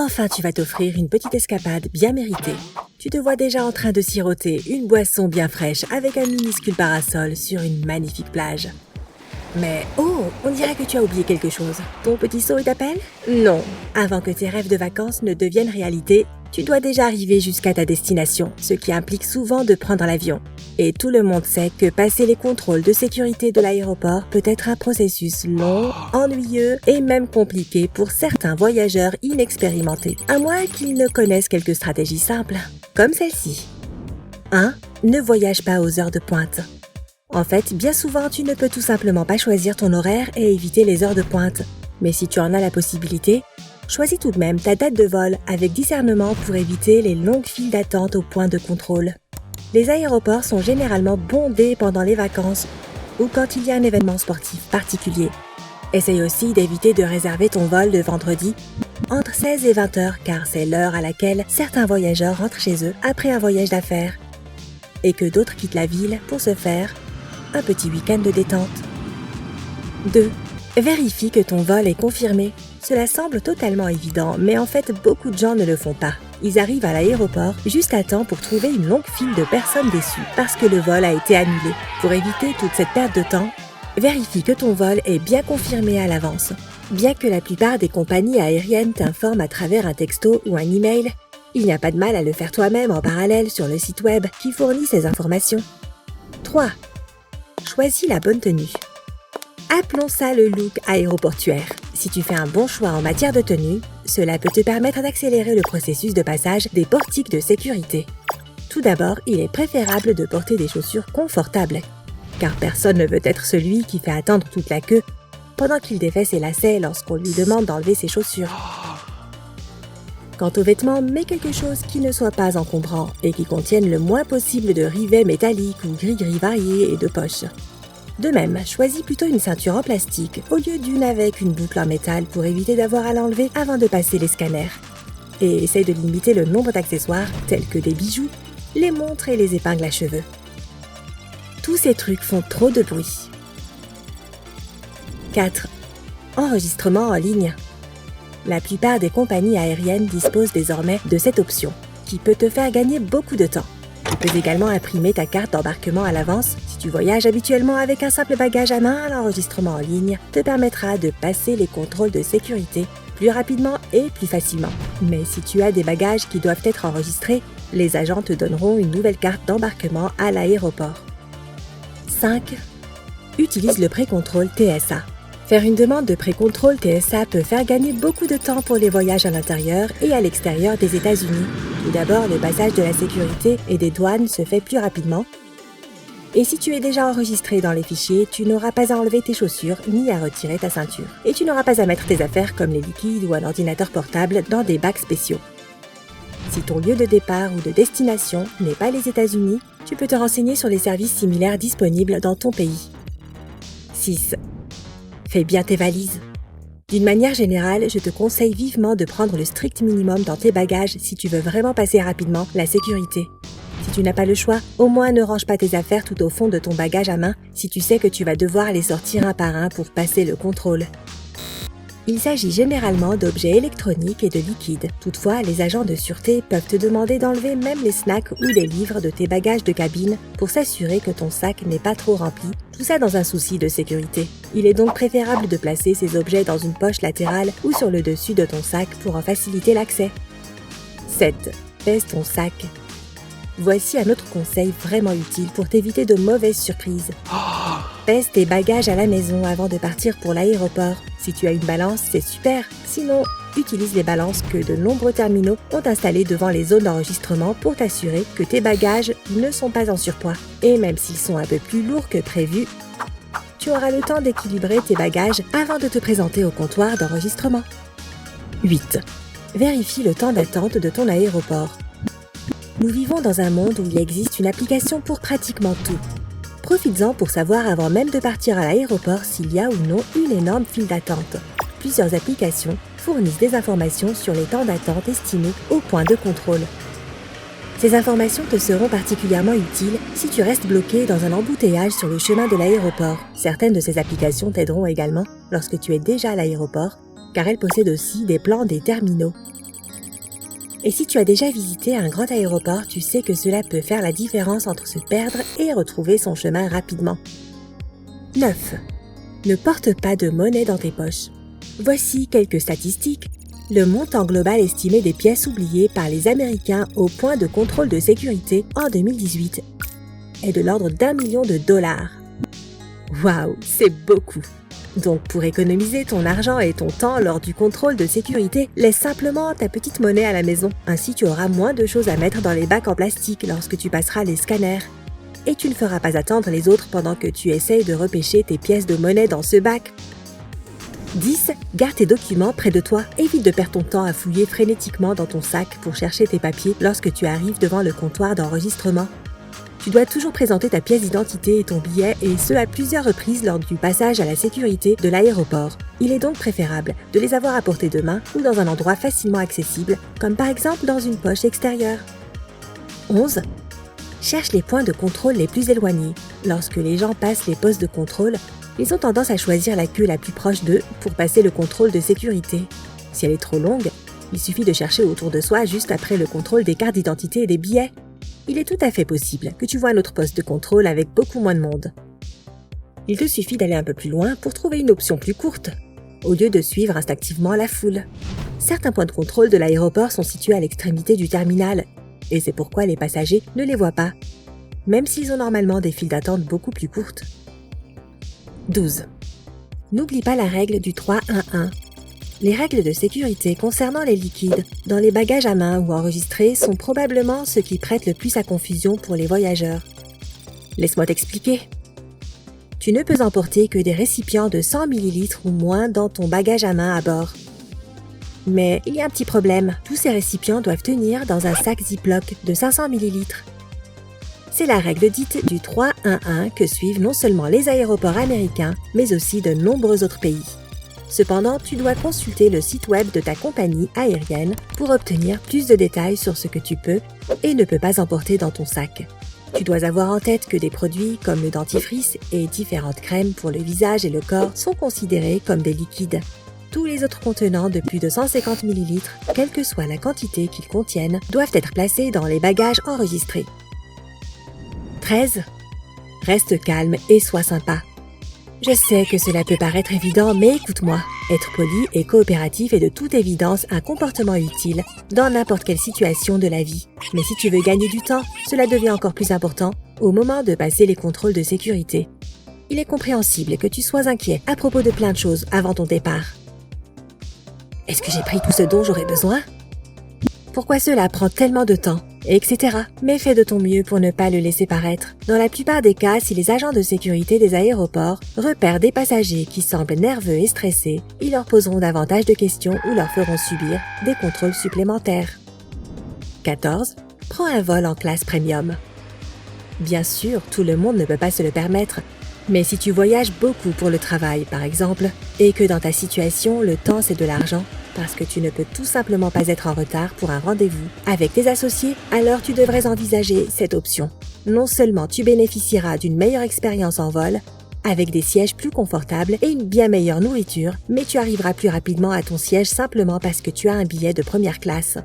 Enfin, tu vas t'offrir une petite escapade bien méritée. Tu te vois déjà en train de siroter une boisson bien fraîche avec un minuscule parasol sur une magnifique plage. Mais oh, on dirait que tu as oublié quelque chose. Ton petit seau t'appelle? Non. Avant que tes rêves de vacances ne deviennent réalité, tu dois déjà arriver jusqu'à ta destination, ce qui implique souvent de prendre l'avion. Et tout le monde sait que passer les contrôles de sécurité de l'aéroport peut être un processus long, ennuyeux et même compliqué pour certains voyageurs inexpérimentés, à moins qu'ils ne connaissent quelques stratégies simples, comme celle-ci. 1. Ne voyage pas aux heures de pointe. En fait, bien souvent, tu ne peux tout simplement pas choisir ton horaire et éviter les heures de pointe. Mais si tu en as la possibilité, choisis tout de même ta date de vol avec discernement pour éviter les longues files d'attente au point de contrôle. Les aéroports sont généralement bondés pendant les vacances ou quand il y a un événement sportif particulier. Essaye aussi d'éviter de réserver ton vol de vendredi entre 16 et 20 heures car c'est l'heure à laquelle certains voyageurs rentrent chez eux après un voyage d'affaires et que d'autres quittent la ville pour se faire un petit week-end de détente. 2. Vérifie que ton vol est confirmé. Cela semble totalement évident, mais en fait, beaucoup de gens ne le font pas. Ils arrivent à l'aéroport juste à temps pour trouver une longue file de personnes déçues parce que le vol a été annulé. Pour éviter toute cette perte de temps, vérifie que ton vol est bien confirmé à l'avance. Bien que la plupart des compagnies aériennes t'informent à travers un texto ou un email, il n'y a pas de mal à le faire toi-même en parallèle sur le site web qui fournit ces informations. 3. Choisis la bonne tenue. Appelons ça le look aéroportuaire. Si tu fais un bon choix en matière de tenue, cela peut te permettre d'accélérer le processus de passage des portiques de sécurité. Tout d'abord, il est préférable de porter des chaussures confortables, car personne ne veut être celui qui fait attendre toute la queue pendant qu'il défait ses lacets lorsqu'on lui demande d'enlever ses chaussures. Quant aux vêtements, mets quelque chose qui ne soit pas encombrant et qui contienne le moins possible de rivets métalliques ou gris-gris variés et de poches. De même, choisis plutôt une ceinture en plastique au lieu d'une avec une boucle en métal pour éviter d'avoir à l'enlever avant de passer les scanners. Et essaye de limiter le nombre d'accessoires tels que des bijoux, les montres et les épingles à cheveux. Tous ces trucs font trop de bruit. 4. Enregistrement en ligne. La plupart des compagnies aériennes disposent désormais de cette option, qui peut te faire gagner beaucoup de temps. Tu peux également imprimer ta carte d'embarquement à l'avance. Si tu voyages habituellement avec un simple bagage à main, l'enregistrement en ligne te permettra de passer les contrôles de sécurité plus rapidement et plus facilement. Mais si tu as des bagages qui doivent être enregistrés, les agents te donneront une nouvelle carte d'embarquement à l'aéroport. 5. Utilise le pré-contrôle TSA. Faire une demande de pré-contrôle TSA peut faire gagner beaucoup de temps pour les voyages à l'intérieur et à l'extérieur des États-Unis. Tout d'abord, le passage de la sécurité et des douanes se fait plus rapidement. Et si tu es déjà enregistré dans les fichiers, tu n'auras pas à enlever tes chaussures ni à retirer ta ceinture. Et tu n'auras pas à mettre tes affaires comme les liquides ou un ordinateur portable dans des bacs spéciaux. Si ton lieu de départ ou de destination n'est pas les États-Unis, tu peux te renseigner sur les services similaires disponibles dans ton pays. 6. Fais bien tes valises. D'une manière générale, je te conseille vivement de prendre le strict minimum dans tes bagages si tu veux vraiment passer rapidement la sécurité. Si tu n'as pas le choix, au moins ne range pas tes affaires tout au fond de ton bagage à main si tu sais que tu vas devoir les sortir un par un pour passer le contrôle. Il s'agit généralement d'objets électroniques et de liquides. Toutefois, les agents de sûreté peuvent te demander d'enlever même les snacks ou les livres de tes bagages de cabine pour s'assurer que ton sac n'est pas trop rempli, tout ça dans un souci de sécurité. Il est donc préférable de placer ces objets dans une poche latérale ou sur le dessus de ton sac pour en faciliter l'accès. 7. Pèse ton sac. Voici un autre conseil vraiment utile pour t'éviter de mauvaises surprises. Pèse tes bagages à la maison avant de partir pour l'aéroport. Si tu as une balance, c'est super. Sinon, utilise les balances que de nombreux terminaux ont installées devant les zones d'enregistrement pour t'assurer que tes bagages ne sont pas en surpoids. Et même s'ils sont un peu plus lourds que prévu, tu auras le temps d'équilibrer tes bagages avant de te présenter au comptoir d'enregistrement. 8. Vérifie le temps d'attente de ton aéroport. Nous vivons dans un monde où il existe une application pour pratiquement tout. Profites-en pour savoir avant même de partir à l'aéroport s'il y a ou non une énorme file d'attente. Plusieurs applications fournissent des informations sur les temps d'attente estimés au point de contrôle. Ces informations te seront particulièrement utiles si tu restes bloqué dans un embouteillage sur le chemin de l'aéroport. Certaines de ces applications t'aideront également lorsque tu es déjà à l'aéroport, car elles possèdent aussi des plans des terminaux. Et si tu as déjà visité un grand aéroport, tu sais que cela peut faire la différence entre se perdre et retrouver son chemin rapidement. 9. Ne porte pas de monnaie dans tes poches. Voici quelques statistiques. Le montant global estimé des pièces oubliées par les Américains au point de contrôle de sécurité en 2018 est de l'ordre d'1 million de dollars. Waouh, c'est beaucoup! Donc pour économiser ton argent et ton temps lors du contrôle de sécurité, laisse simplement ta petite monnaie à la maison. Ainsi tu auras moins de choses à mettre dans les bacs en plastique lorsque tu passeras les scanners. Et tu ne feras pas attendre les autres pendant que tu essayes de repêcher tes pièces de monnaie dans ce bac. 10. Garde tes documents près de toi. Évite de perdre ton temps à fouiller frénétiquement dans ton sac pour chercher tes papiers lorsque tu arrives devant le comptoir d'enregistrement. Tu dois toujours présenter ta pièce d'identité et ton billet, et ce à plusieurs reprises lors du passage à la sécurité de l'aéroport. Il est donc préférable de les avoir à portée de main ou dans un endroit facilement accessible, comme par exemple dans une poche extérieure. 11. Cherche les points de contrôle les plus éloignés. Lorsque les gens passent les postes de contrôle, ils ont tendance à choisir la queue la plus proche d'eux pour passer le contrôle de sécurité. Si elle est trop longue, il suffit de chercher autour de soi juste après le contrôle des cartes d'identité et des billets. Il est tout à fait possible que tu vois un autre poste de contrôle avec beaucoup moins de monde. Il te suffit d'aller un peu plus loin pour trouver une option plus courte, au lieu de suivre instinctivement la foule. Certains points de contrôle de l'aéroport sont situés à l'extrémité du terminal, et c'est pourquoi les passagers ne les voient pas, même s'ils ont normalement des files d'attente beaucoup plus courtes. 12. N'oublie pas la règle du 3-1-1. Les règles de sécurité concernant les liquides dans les bagages à main ou enregistrés sont probablement ce qui prête le plus à confusion pour les voyageurs. Laisse-moi t'expliquer. Tu ne peux emporter que des récipients de 100 ml ou moins dans ton bagage à main à bord. Mais il y a un petit problème. Tous ces récipients doivent tenir dans un sac Ziploc de 500 ml. C'est la règle dite du 3-1-1 que suivent non seulement les aéroports américains, mais aussi de nombreux autres pays. Cependant, tu dois consulter le site web de ta compagnie aérienne pour obtenir plus de détails sur ce que tu peux et ne peux pas emporter dans ton sac. Tu dois avoir en tête que des produits comme le dentifrice et différentes crèmes pour le visage et le corps sont considérés comme des liquides. Tous les autres contenants de plus de 150 ml, quelle que soit la quantité qu'ils contiennent, doivent être placés dans les bagages enregistrés. 13. Reste calme et sois sympa. Je sais que cela peut paraître évident, mais écoute-moi. Être poli et coopératif est de toute évidence un comportement utile dans n'importe quelle situation de la vie. Mais si tu veux gagner du temps, cela devient encore plus important au moment de passer les contrôles de sécurité. Il est compréhensible que tu sois inquiet à propos de plein de choses avant ton départ. Est-ce que j'ai pris tout ce dont j'aurais besoin? Pourquoi cela prend tellement de temps? Etc. Mais fais de ton mieux pour ne pas le laisser paraître. Dans la plupart des cas, si les agents de sécurité des aéroports repèrent des passagers qui semblent nerveux et stressés, ils leur poseront davantage de questions ou leur feront subir des contrôles supplémentaires. 14. Prends un vol en classe premium. Bien sûr, tout le monde ne peut pas se le permettre, mais si tu voyages beaucoup pour le travail, par exemple, et que dans ta situation, le temps c'est de l'argent, parce que tu ne peux tout simplement pas être en retard pour un rendez-vous avec tes associés, alors tu devrais envisager cette option. Non seulement tu bénéficieras d'une meilleure expérience en vol, avec des sièges plus confortables et une bien meilleure nourriture, mais tu arriveras plus rapidement à ton siège simplement parce que tu as un billet de première classe.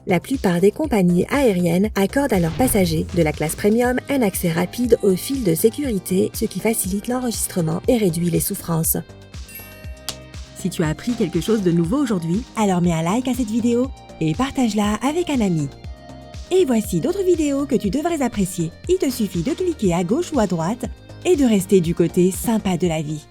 La plupart des compagnies aériennes accordent à leurs passagers de la classe premium un accès rapide aux fils de sécurité, ce qui facilite l'enregistrement et réduit les souffrances. Si tu as appris quelque chose de nouveau aujourd'hui, alors mets un like à cette vidéo et partage-la avec un ami. Et voici d'autres vidéos que tu devrais apprécier. Il te suffit de cliquer à gauche ou à droite et de rester du côté sympa de la vie.